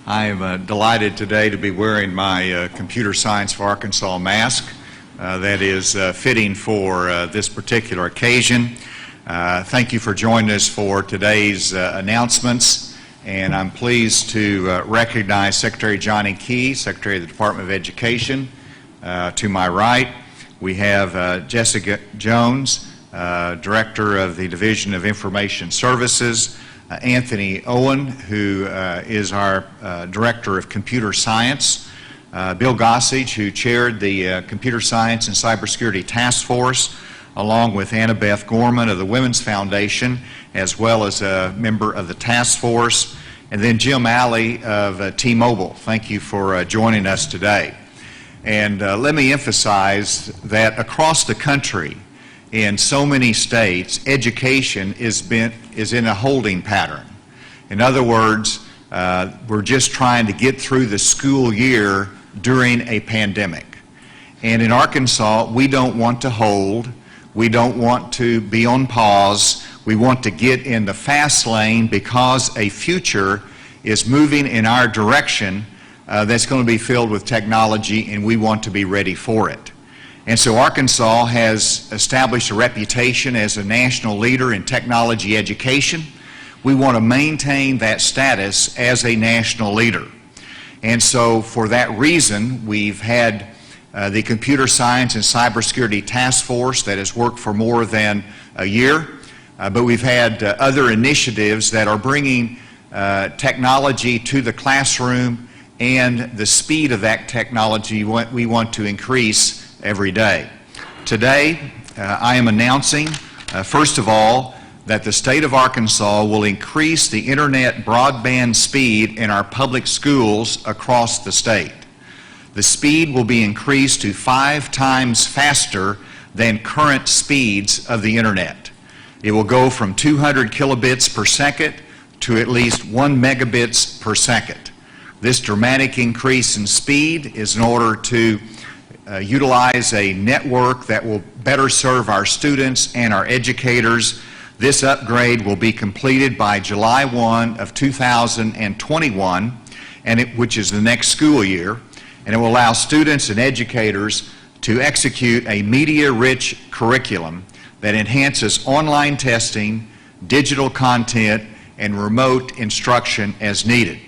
I am delighted today to be wearing my Computer Science for Arkansas mask that is fitting for this particular occasion. Thank you for joining us for today's announcements, and I'm pleased to recognize Secretary Johnny Key, Secretary of the Department of Education. To my right, we have Jessica Jones, Director of the Division of Information Services, Anthony Owen, who is our Director of Computer Science, Bill Gossage, who chaired the Computer Science and Cybersecurity Task Force, along with Annabeth Gorman of the Women's Foundation, as well as a member of the task force, and then Jim Alley of T-Mobile. Thank you for joining us today. And let me emphasize that across the country, in so many states, education is in a holding pattern. In other words, we're just trying to get through the school year during a pandemic. And in Arkansas, we don't want to hold. We don't want to be on pause. We want to get in the fast lane because a future is moving in our direction that's going to be filled with technology, and we want to be ready for it. And so Arkansas has established a reputation as a national leader in technology education. We want to maintain that status as a national leader. And so for that reason, we've had the Computer Science and Cybersecurity Task Force that has worked for more than a year. But we've had other initiatives that are bringing technology to the classroom, and the speed of that technology we want to increase every day. Today, I am announcing, first of all, that the state of Arkansas will increase the internet broadband speed in our public schools across the state. The speed will be increased to 5 times faster than current speeds of the internet. It will go from 200 kilobits per second to at least 1 megabits per second. This dramatic increase in speed is in order to utilize a network that will better serve our students and our educators. This upgrade will be completed by July 1 of 2021, which is the next school year, and it will allow students and educators to execute a media-rich curriculum that enhances online testing, digital content, and remote instruction as needed.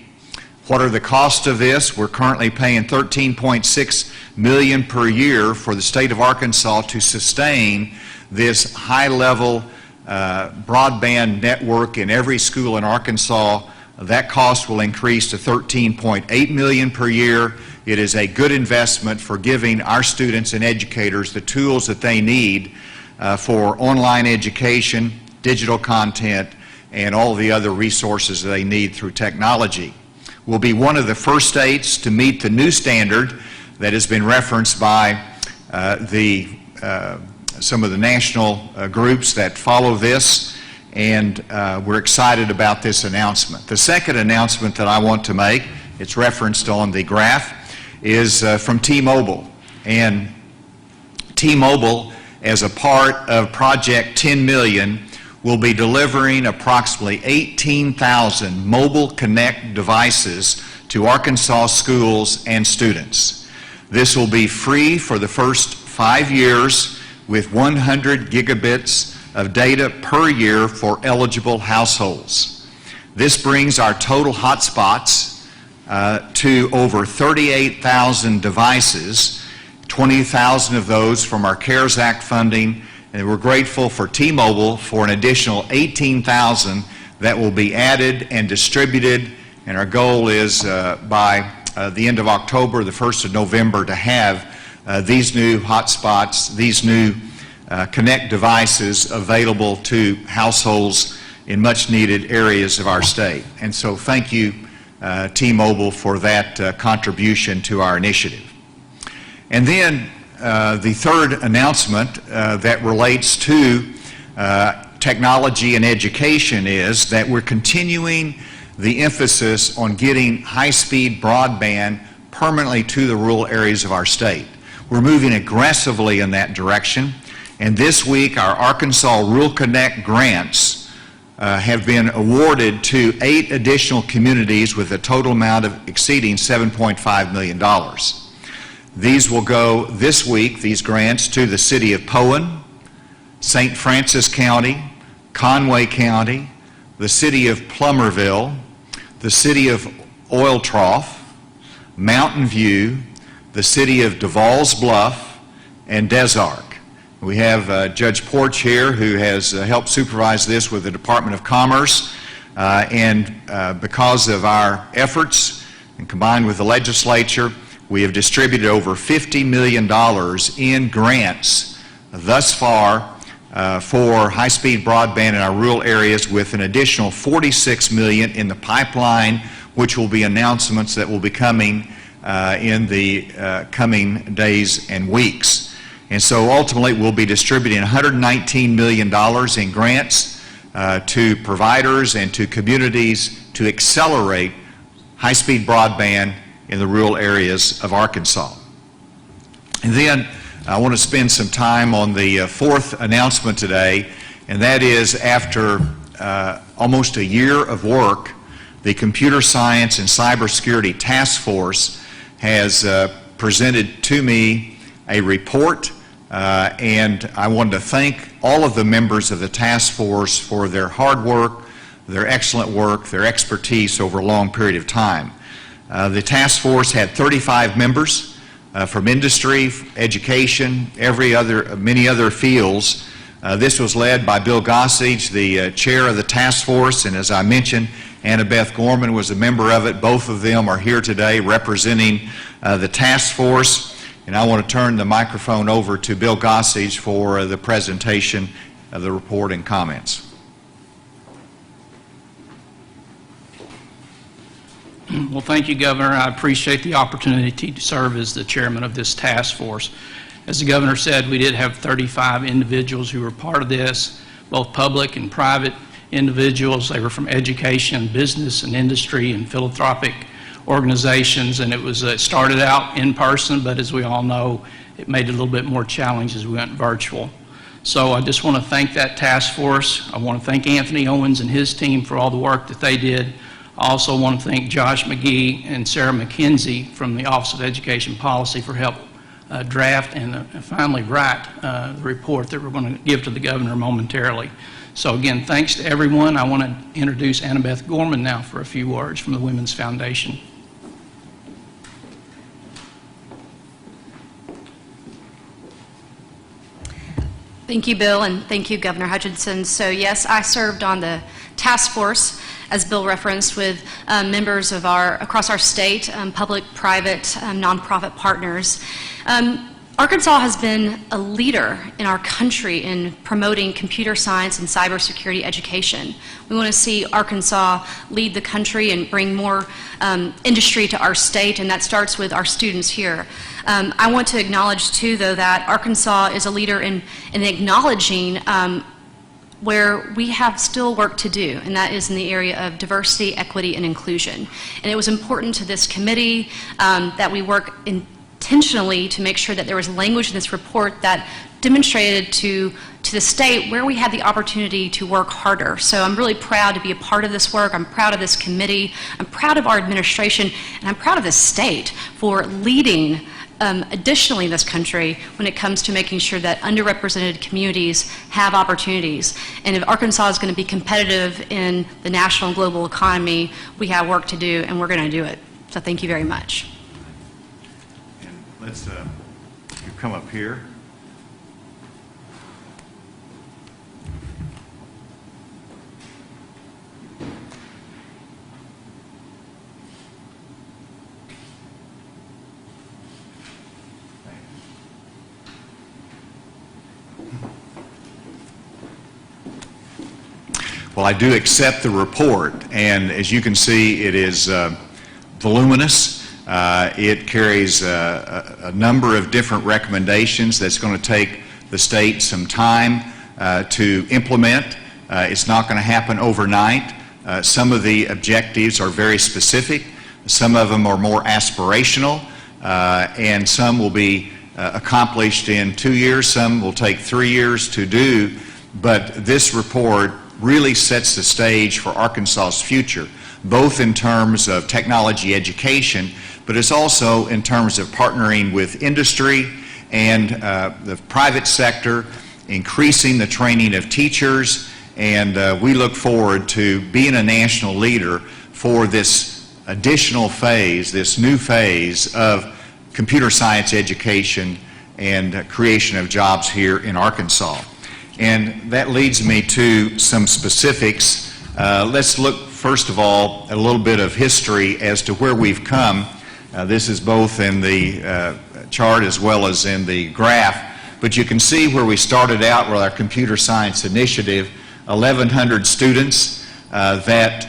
What are the costs of this? We're currently paying $13.6 million per year for the state of Arkansas to sustain this high-level broadband network in every school in Arkansas. That cost will increase to $13.8 million per year. It is a good investment for giving our students and educators the tools that they need for online education, digital content, and all the other resources that they need through technology. We'll be one of the first states to meet the new standard that has been referenced by some of the national groups that follow this, and we're excited about this announcement. The second announcement that I want to make, it's referenced on the graph, is from T-Mobile. And T-Mobile, as a part of Project 10 Million, will be delivering approximately 18,000 Mobile Connect devices to Arkansas schools and students. This will be free for the first 5 years with 100 gigabits of data per year for eligible households. This brings our total hotspots to over 38,000 devices, 20,000 of those from our CARES Act funding, and we're grateful for T-Mobile for an additional 18,000 that will be added and distributed, and our goal is by the end of October, the 1st of November, to have these new hotspots, these new Connect devices available to households in much needed areas of our state. And so thank you, T-Mobile, for that contribution to our initiative. And then the third announcement that relates to technology and education is that we're continuing the emphasis on getting high-speed broadband permanently to the rural areas of our state. We're moving aggressively in that direction, and this week our Arkansas Rural Connect grants have been awarded to 8 additional communities with a total amount of exceeding $7.5 million. These will go this week, these grants, to the City of Poen, St. Francis County, Conway County, the City of Plumerville, the City of Oil Trough, Mountain View, the City of Duval's Bluff, and Des Arc. We have Judge Porch here, who has helped supervise this with the Department of Commerce, and because of our efforts and combined with the legislature, we have distributed over $50 million in grants thus far for high-speed broadband in our rural areas, with an additional $46 million in the pipeline, which will be announcements that will be coming in the coming days and weeks. And so ultimately we'll be distributing $119 million in grants to providers and to communities to accelerate high-speed broadband in the rural areas of Arkansas. And then I want to spend some time on the fourth announcement today, and that is, after almost a year of work, the Computer Science and Cybersecurity Task Force has presented to me a report, and I wanted to thank all of the members of the task force for their hard work, their excellent work, their expertise over a long period of time. The task force had 35 members from industry, education, many other fields. This was led by Bill Gossage, the chair of the task force, and as I mentioned, Annabeth Gorman was a member of it. Both of them are here today representing the task force, and I want to turn the microphone over to Bill Gossage for the presentation of the report and comments. Well, thank you, Governor. I appreciate the opportunity to serve as the chairman of this task force. As the governor said, we did have 35 individuals who were part of this, both public and private individuals. They were from education, business, and industry, and philanthropic organizations, and it started out in person, but as we all know, it made it a little bit more challenging as we went virtual. So I just want to thank that task force. I want to thank Anthony Owens and his team for all the work that they did. I also want to thank Josh McGee and Sarah McKenzie from the Office of Education Policy for help draft and finally write the report that we're going to give to the governor momentarily. So again, thanks to everyone. I want to introduce Annabeth Gorman now for a few words from the Women's Foundation. Thank you, Bill, and thank you, Governor Hutchinson. So yes, I served on the task force, as Bill referenced, with members of across our state, public, private, nonprofit partners. Arkansas has been a leader in our country in promoting computer science and cybersecurity education. We want to see Arkansas lead the country and bring more industry to our state, and that starts with our students here. I want to acknowledge, too, though, that Arkansas is a leader in acknowledging where we have still work to do, and that is in the area of diversity, equity, and inclusion. And it was important to this committee that we work intentionally to make sure that there was language in this report that demonstrated to the state where we had the opportunity to work harder. So I'm really proud to be a part of this work. I'm proud of this committee. I'm proud of our administration, and I'm proud of the state for leading additionally in this country when it comes to making sure that underrepresented communities have opportunities. And if Arkansas is going to be competitive in the national and global economy, we have work to do, and we're going to do it. So thank you very much. And let's you come up here. Well, I do accept the report, and as you can see, it is voluminous. It carries a number of different recommendations that's going to take the state some time to implement. It's not going to happen overnight. Some of the objectives are very specific. Some of them are more aspirational, and some will be accomplished in 2 years. Some will take 3 years to do, but this report really sets the stage for Arkansas's future, both in terms of technology education, but it's also in terms of partnering with industry and the private sector, increasing the training of teachers, and we look forward to being a national leader for this additional phase, this new phase of computer science education and creation of jobs here in Arkansas. And that leads me to some specifics. Let's look, first of all, at a little bit of history as to where we've come. This is both in the chart as well as in the graph. But you can see where we started out with our computer science initiative, 1,100 students that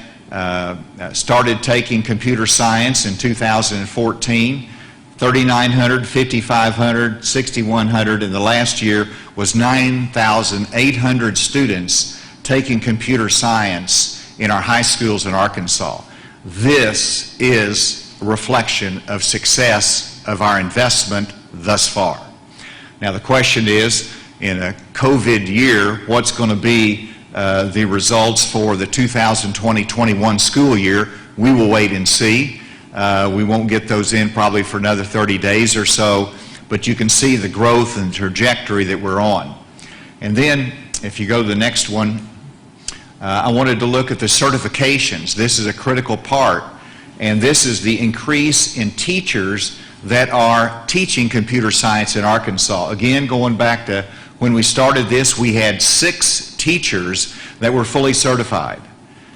started taking computer science in 2014, 3,900, 5,500, 6,100, and the last year was 9,800 students taking computer science in our high schools in Arkansas. This is a reflection of success of our investment thus far. Now the question is, in a COVID year, what's going to be the results for the 2020-21 school year? We will wait and see. We won't get those in probably for another 30 days or so, but you can see the growth and trajectory that we're on. And then, if you go to the next one, I wanted to look at the certifications. This is a critical part, and this is the increase in teachers that are teaching computer science in Arkansas. Again, going back to when we started this, we had 6 teachers that were fully certified.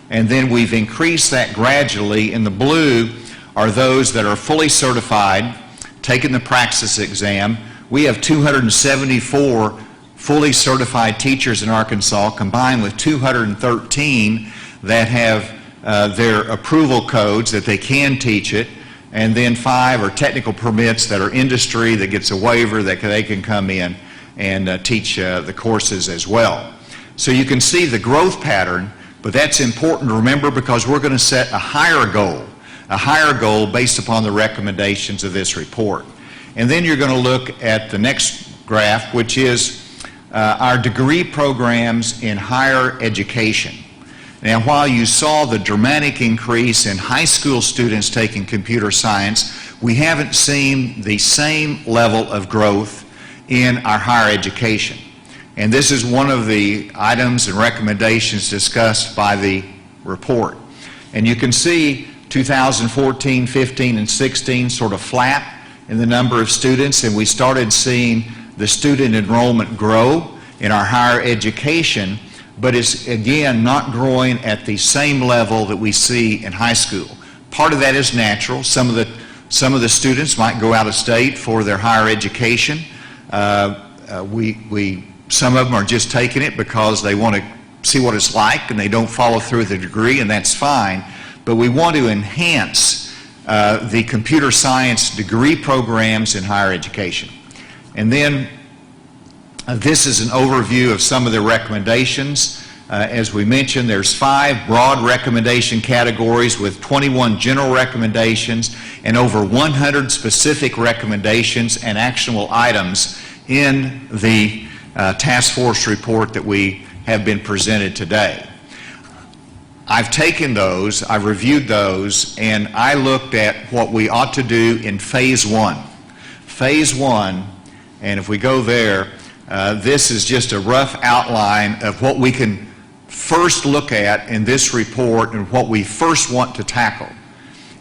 And then we've increased that gradually. In the blue are those that are fully certified, taking the praxis exam. We have 274 fully certified teachers in Arkansas, combined with 213 that have their approval codes that they can teach it, and then 5 are technical permits that are industry that gets a waiver that they can come in and teach the courses as well. So you can see the growth pattern, but that's important to remember because we're going to set a higher goal based upon the recommendations of this report. And then you're going to look at the next graph, which is our degree programs in higher education. Now, while you saw the dramatic increase in high school students taking computer science, we haven't seen the same level of growth in our higher education. And this is one of the items and recommendations discussed by the report. And you can see 2014, 15, and 16 sort of flat in the number of students, and we started seeing the student enrollment grow in our higher education, but it's again not growing at the same level that we see in high school. Part of that is natural. Some of the students might go out of state for their higher education. Some of them are just taking it because they want to see what it's like and they don't follow through with the degree, and that's fine. But we want to enhance the computer science degree programs in higher education. And then this is an overview of some of the recommendations. As we mentioned, there's 5 broad recommendation categories with 21 general recommendations and over 100 specific recommendations and actionable items in the task force report that we have been presented today. I've taken those, I've reviewed those, and I looked at what we ought to do in phase 1. Phase 1, and if we go there, this is just a rough outline of what we can first look at in this report and what we first want to tackle.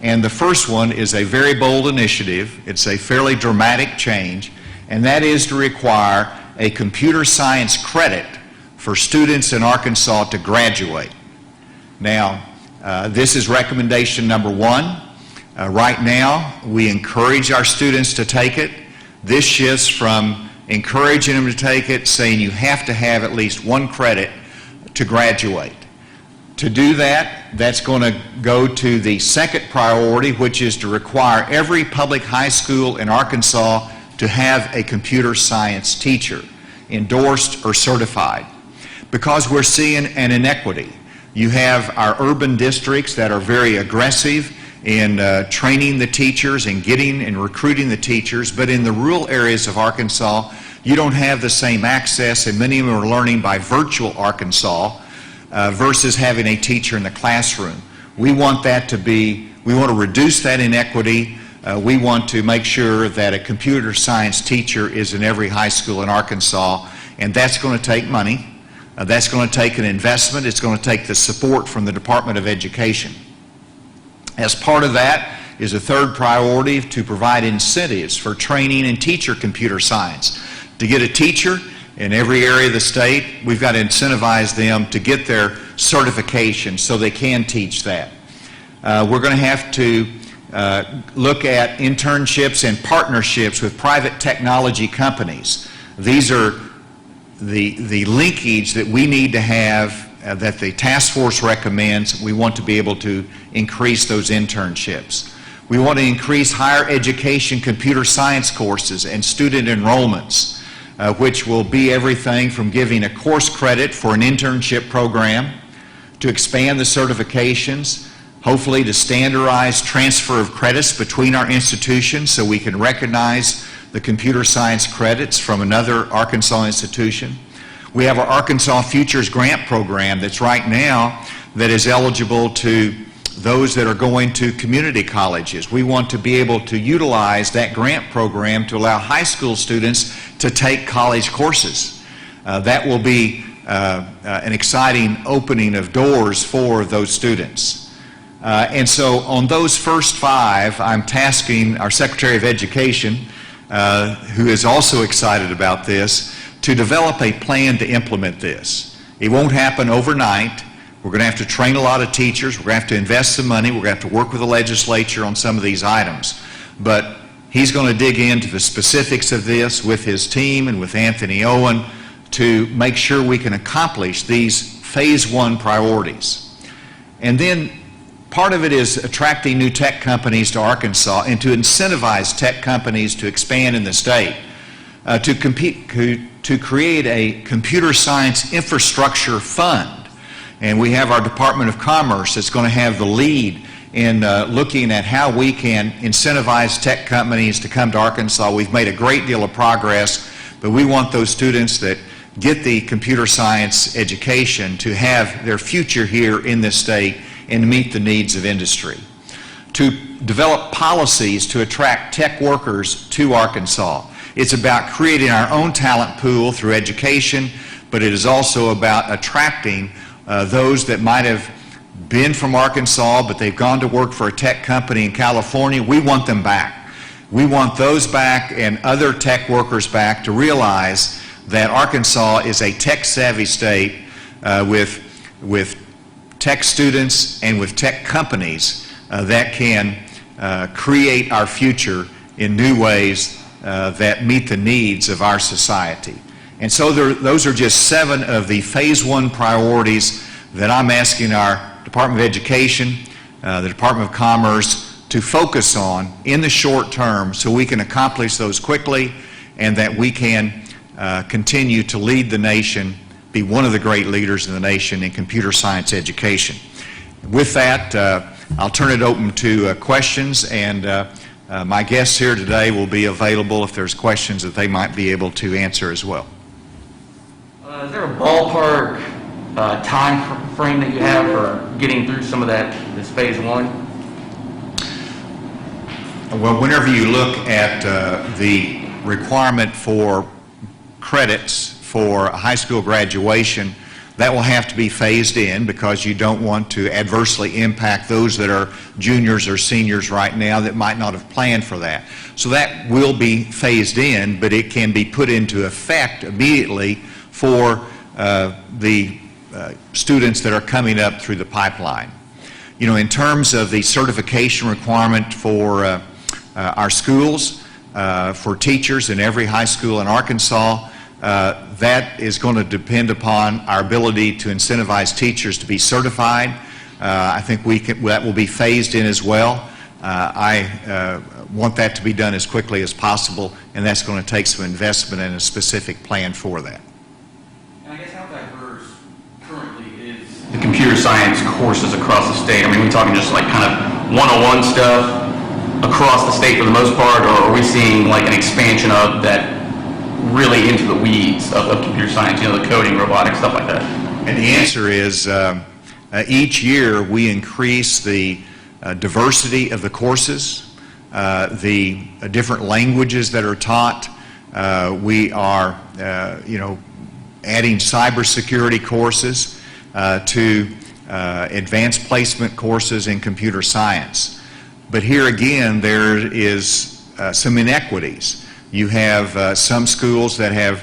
And the first one is a very bold initiative. It's a fairly dramatic change, and that is to require a computer science credit for students in Arkansas to graduate. Now, this is recommendation number 1. Right now, we encourage our students to take it. This shifts from encouraging them to take it, saying you have to have at least 1 credit to graduate. To do that, that's going to go to the second priority, which is to require every public high school in Arkansas to have a computer science teacher, endorsed or certified, because we're seeing an inequity. You have our urban districts that are very aggressive in training the teachers and getting and recruiting the teachers, but in the rural areas of Arkansas, you don't have the same access, and many of them are learning by virtual Arkansas. versus having a teacher in the classroom. We want to reduce that inequity. We want to make sure that a computer science teacher is in every high school in Arkansas, and that's going to take money. That's going to take an investment. It's going to take the support from the Department of Education. As part of that is a third priority to provide incentives for training and teacher computer science. To get a teacher in every area of the state, we've got to incentivize them to get their certification so they can teach that. We're going to have to look at internships and partnerships with private technology companies. These are the linkage that we need to have that the task force recommends. We want to be able to increase those internships. We want to increase higher education computer science courses and student enrollments, which will be everything from giving a course credit for an internship program to expand the certifications, hopefully to standardize transfer of credits between our institutions so we can recognize the computer science credits from another Arkansas institution. We have our Arkansas Futures Grant Program that's right now that is eligible to those that are going to community colleges. We want to be able to utilize that grant program to allow high school students to take college courses. That will be an exciting opening of doors for those students. And so on those first five, I'm tasking our Secretary of Education, who is also excited about this, to develop a plan to implement this. It won't happen overnight. We're going to have to train a lot of teachers. We're going to have to invest some money. We're going to have to work with the legislature on some of these items. But he's going to dig into the specifics of this with his team and with Anthony Owen to make sure we can accomplish these phase one priorities. And then part of it is attracting new tech companies to Arkansas and to incentivize tech companies to expand in the state, to create a computer science infrastructure fund. And we have our Department of Commerce that's going to have the lead in looking at how we can incentivize tech companies to come to Arkansas. We've made a great deal of progress, but we want those students that get the computer science education to have their future here in this state and to meet the needs of industry. To develop policies to attract tech workers to Arkansas. It's about creating our own talent pool through education, but it is also about attracting those that might have been from Arkansas, but they've gone to work for a tech company in California. We want them back. We want those back and other tech workers back to realize that Arkansas is a tech-savvy state with tech students and with tech companies that can create our future in new ways that meet the needs of our society. And so those are just 7 of the phase one priorities that I'm asking our Department of Education, the Department of Commerce to focus on in the short term so we can accomplish those quickly and that we can continue to lead the nation, be one of the great leaders in the nation in computer science education. With that, I'll turn it open to questions, and my guests here today will be available if there's questions that they might be able to answer as well. Is there a ballpark time frame that you have for getting through some of this phase one? Well, whenever you look at the requirement for credits for a high school graduation, that will have to be phased in because you don't want to adversely impact those that are juniors or seniors right now that might not have planned for that. So that will be phased in, but it can be put into effect immediately for the students that are coming up through the pipeline. You know, in terms of the certification requirement for our schools, for teachers in every high school in Arkansas, that is going to depend upon our ability to incentivize teachers to be certified. I think that will be phased in as well. I want that to be done as quickly as possible, and that's going to take some investment and a specific plan for that. And I guess how diverse currently is the computer science courses across the state? I mean, are we talking just like kind of 101 stuff across the state for the most part, or are we seeing like an expansion of that really into the weeds of computer science, you know, the coding, robotics, stuff like that? And the answer is each year we increase the diversity of the courses, the different languages that are taught. We are, adding cybersecurity courses to advanced placement courses in computer science. But here again, there is some inequities. You have some schools that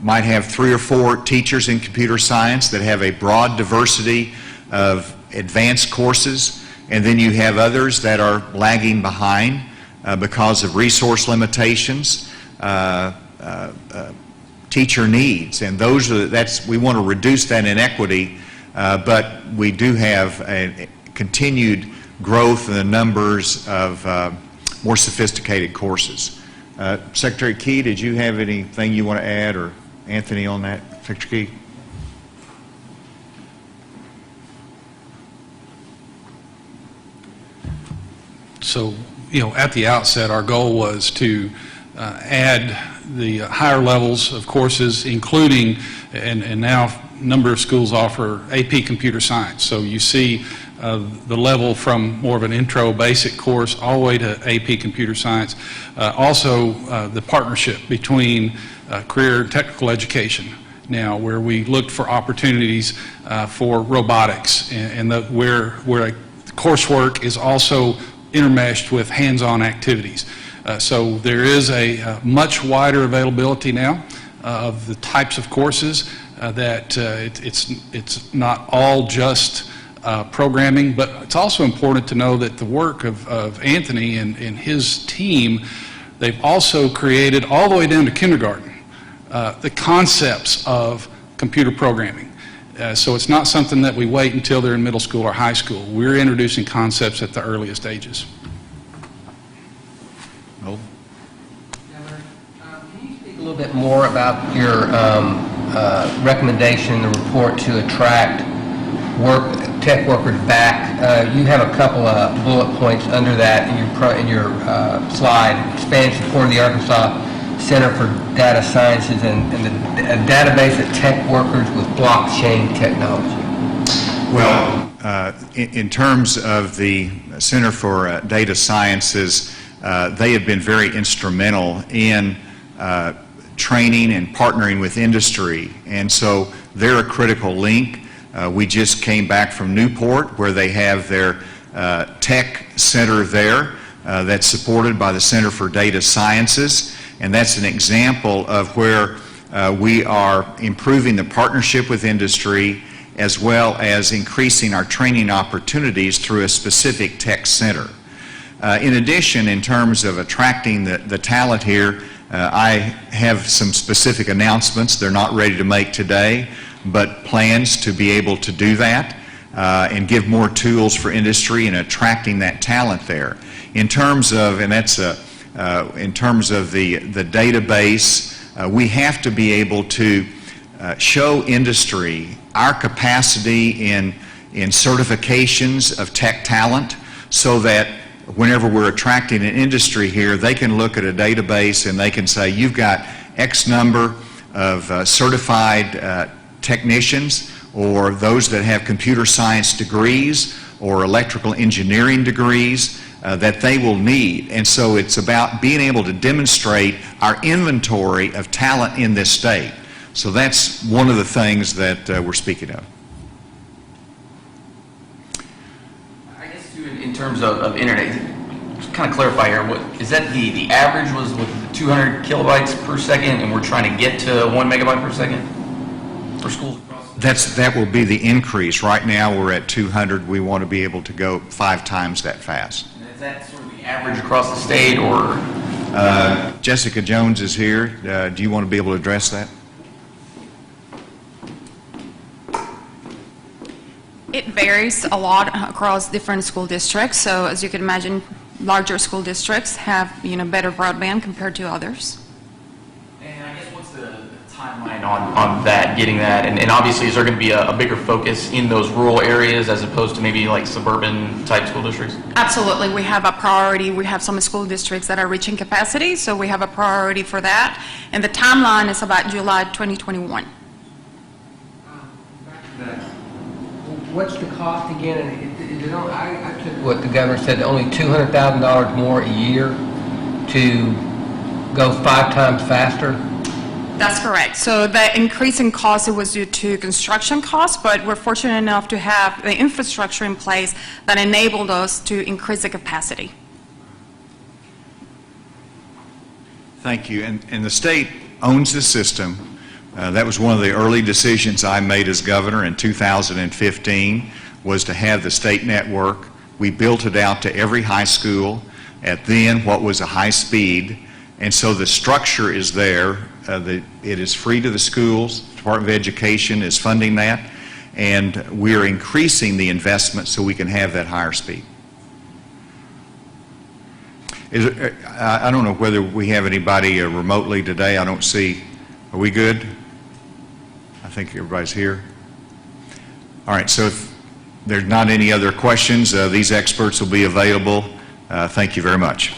might have 3 or 4 teachers in computer science that have a broad diversity of advanced courses, and then you have others that are lagging behind because of resource limitations, teacher needs, and we want to reduce that inequity, but we do have a continued growth in the numbers of more sophisticated courses. Secretary Key, did you have anything you want to add, or Anthony on that? Secretary Key? So, at the outset, our goal was to add the higher levels of courses, including, and now a number of schools offer AP Computer Science. So you see the level from more of an intro basic course all the way to AP Computer Science. Also, the partnership between career and technical education now, where we looked for opportunities for robotics, and where coursework is also intermeshed with hands-on activities. So there is a much wider availability now of the types of courses that it's not all just programming, but it's also important to know that the work of Anthony and his team, they've also created all the way down to kindergarten the concepts of computer programming. So it's not something that we wait until they're in middle school or high school. We're introducing concepts at the earliest ages. No? Can you speak a little bit more about your recommendation, the report to attract tech workers back? You have a couple of bullet points under that in your slide. Expand support of the Arkansas Center for Data Sciences and a database of tech workers with blockchain technology. Well, in terms of the Center for Data Sciences, they have been very instrumental in training and partnering with industry, and so they're a critical link. We just came back from Newport, where they have their tech center there that's supported by the Center for Data Sciences, and that's an example of where we are improving the partnership with industry as well as increasing our training opportunities through a specific tech center. In addition, in terms of attracting the talent here, I have some specific announcements. They're not ready to make today, but plans to be able to do that and give more tools for industry in attracting that talent there. In terms of, and that's in terms of the database, we have to be able to show industry our capacity in certifications of tech talent, so that whenever we're attracting an industry here, they can look at a database and they can say, you've got X number of certified technicians, or those that have computer science degrees or electrical engineering degrees that they will need. And so it's about being able to demonstrate our inventory of talent in this state. So that's one of the things that we're speaking of. I guess too, in terms of internet, just kind of clarify here, what is that the average was with 200 kilobytes per second, and we're trying to get to 1 megabyte per second for schools across the That will be the increase. Right now we're at 200. We want to be able to go 5 times that fast. And is that sort of the average across the state, or? Jessica Jones is here. Do you want to be able to address that? It varies a lot across different school districts. So as you can imagine, larger school districts have, better broadband compared to others. And I guess what's the timeline on that, getting that? And obviously, is there going to be a bigger focus in those rural areas as opposed to maybe like suburban type school districts? Absolutely. We have a priority. We have some school districts that are reaching capacity, so we have a priority for that. And the timeline is about July 2021. Back What's the cost again? And is it only, I took what the governor said, only $200,000 more a year to go 5 times faster? That's correct. So the increase in cost, it was due to construction costs, but we're fortunate enough to have the infrastructure in place that enabled us to increase the capacity. Thank you. And the state owns the system. That was one of the early decisions I made as governor in 2015, was to have the state network. We built it out to every high school at then what was a high speed. And so the structure is there. It is free to the schools. The Department of Education is funding that. And we're increasing the investment so we can have that higher speed. I don't know whether we have anybody remotely today. I don't see. Are we good? I think everybody's here. All right, so if there's not any other questions, these experts will be available. Thank you very much.